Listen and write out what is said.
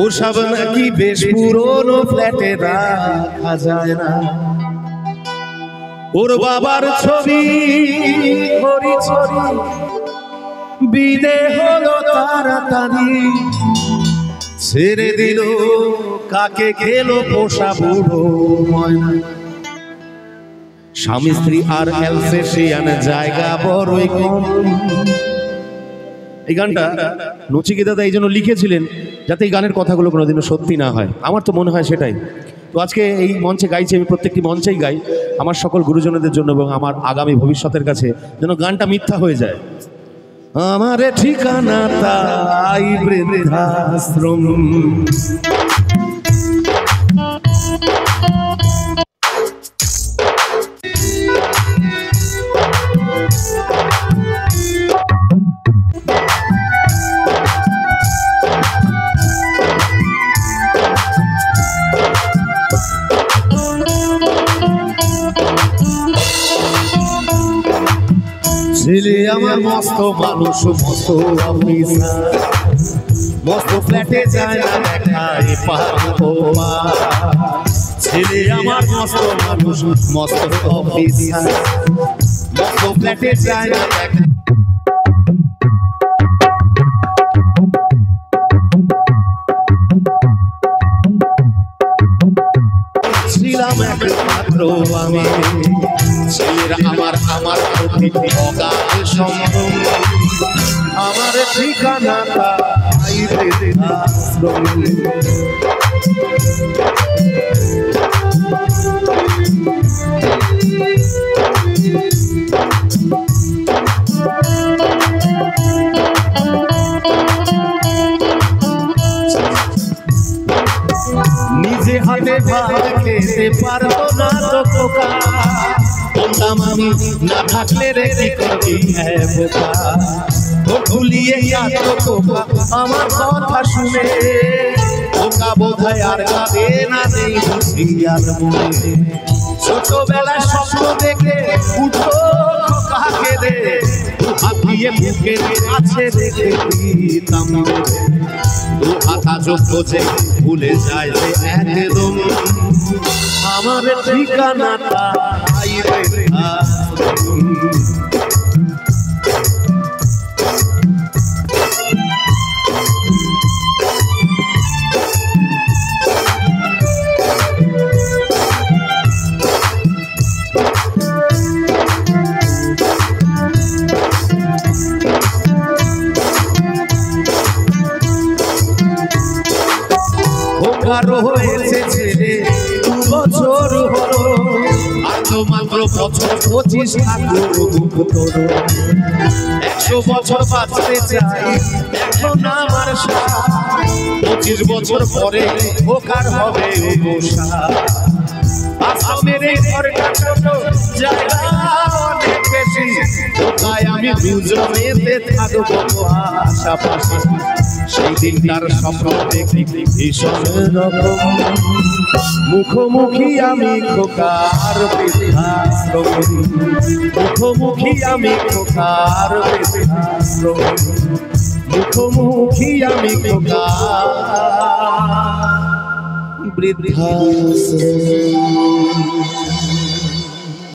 ওসব নাকি বেশ পুরনো ফ্ল্যাটে রাখা যায় না। ওর বাবার ছবি ঘড়ি ছড়ি বিদে হলো তাড়াতাড়ি, ছেড়ে দিল কাকে খেলো পোষা বুড়ো ময়না। স্বামী স্ত্রী আর অ্যালসেশিয়ান জায়গা বড়ই কম। এই গানটা নচিকেতা এই জন্য লিখেছিলেন যাতে এই গানের কথাগুলো কোনোদিনও সত্যি না হয়। আমার তো মনে হয় সেটাই। তো আজকে এই মঞ্চে গাইছি, আমি প্রত্যেকটি মঞ্চেই গাই আমার সকল গুরুজনদের জন্য এবং আমার আগামী ভবিষ্যতের কাছে যেন গানটা মিথ্যা হয়ে যায়। আমার ঠিকানা তাই বৃদ্ধাশ্রম, ছেলে আমার মস্ত মানুষ, মস্ত অফিসার, মস্ত ফ্ল্যাটে যায় না দেখায় পাবো। ছেলে আমার মস্ত মানুষ, মস্ত অফিসার, মস্ত ফ্ল্যাটে যায় না দেখায়। ছিলাম একমাত্র আমি, ছেলেরা আমার আমার প্রকৃতি অগাধ সম্ভ্রম। আমার ঠিকানা তাই বৃদ্ধাশ্রম। নিজে হাতে ভাত খেতে পারতো না তো খোকা, বলতাম আমি না থাকলে রে কি করবি হ্যাঁ বোকা। ও ভুলিয়ে যাতো খোকা আমার কথা শুনে, খোকা বোধহয় আর কাঁদে না, নেই খুশি আর মনে। ছোটবেলায় স্বপ্ন দেখে উঠো খোকা কেঁদে, হাত দিয়ে বুকের কাছে রেখে দিতাম। দু হাতা যোগ্য যে ভুলে যায় যে একদম, আমার ঠিকানাটা তাই বৃদ্ধাশ্রম। খোকারও হয়েছে ছেলে 2 বছর হলো, আর তো মাত্র বছর 25 ঠাকুর তোর। 100 বছর বাঁচতে চাই এখন আমার সাথ, 25 বছর পরে খোকার হবে অবসা। আসামের ঘরটা ছোট, জায়গা অনেক বেশি, কোথায় আমি দুজনেতে থাকবো পাশাপাশি। সেই দিনটার স্বপ্ন দেখি ভীষণ রকম, মুখোমুখি আমি খোকার বৃদ্ধাশ্রম। মুখোমুখি আমি খোকার বৃদ্ধাশ্রম, মুখোমুখি আমি খোকার বৃদ্ধাশ্রম।